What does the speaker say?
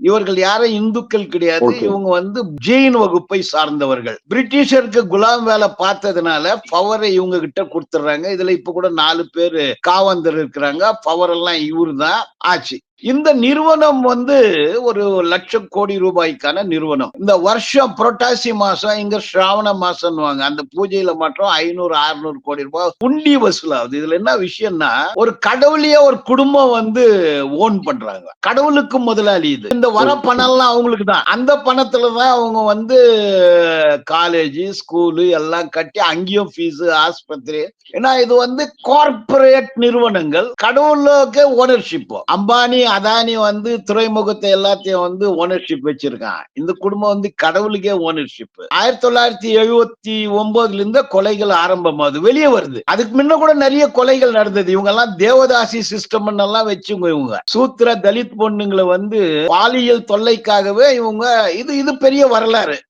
இவர்கள் யாரும் இந்துக்கள் கிடையாது. ஓகே. இவங்க வந்து ஜெயின் வகுப்பை சார்ந்தவர்கள். பிரிட்டிஷருக்கு குலாம் வேலை பார்த்ததுனால பவரை இவங்க கிட்ட கொடுத்துடுறாங்க. இதுல இப்ப கூட 4 பேரு காவந்தர் இருக்கிறாங்க. பவர் எல்லாம் இவருதான் ஆச்சு. இந்த நிறுவனம் வந்து ஒரு 1,00,000 கோடி ரூபாய்க்கான நிறுவனம். இந்த வருஷம் புரட்டாசி மாசம், இங்க ஸ்ராவண மாசம்னுவாங்க. அந்த பூஜையில மட்டும் 500, 600 கோடி ரூபாய் உண்டி வசூலாகுது. இதுல என்ன விஷயம்னா, ஒரு கடவுளையே ஒரு குடும்பம் வந்து ஓன் பண்றாங்க. கடவுளுக்கு முதலாளி இது. இந்த வர பணம் எல்லாம் அவங்களுக்கு தான். அந்த பணத்துல தான் அவங்க வந்து காலேஜ், ஸ்கூலு எல்லாம் கட்டி அங்கேயும் ஃபீஸ், ஆஸ்பத்திரி. ஏன்னா இது வந்து கார்ப்பரேட் நிறுவனங்கள். கடவுளுக்கு ஓனர்ஷிப். அம்பானி, அதானி வந்து துறைமுகத்தை எல்லாத்தையும் வந்து ஓனர்ஷிப் வச்சிருக்கான். இந்த குடும்பம் வந்து கடவுளுக்கே ஓனர்ஷிப். 1979 இருந்து கொலைகள் ஆரம்பமாகுது, வெளியே வருது. அதுக்கு முன்ன கூட நிறைய கொலைகள் நடந்தது. இவங்க எல்லாம் தேவதாசி சிஸ்டம் எல்லாம் வச்சுங்க. இவங்க சூத்திர தலித் பொண்ணுங்களை வந்து பாலியல் தொல்லைக்காகவே இவங்க இது பெரிய வரலாறு.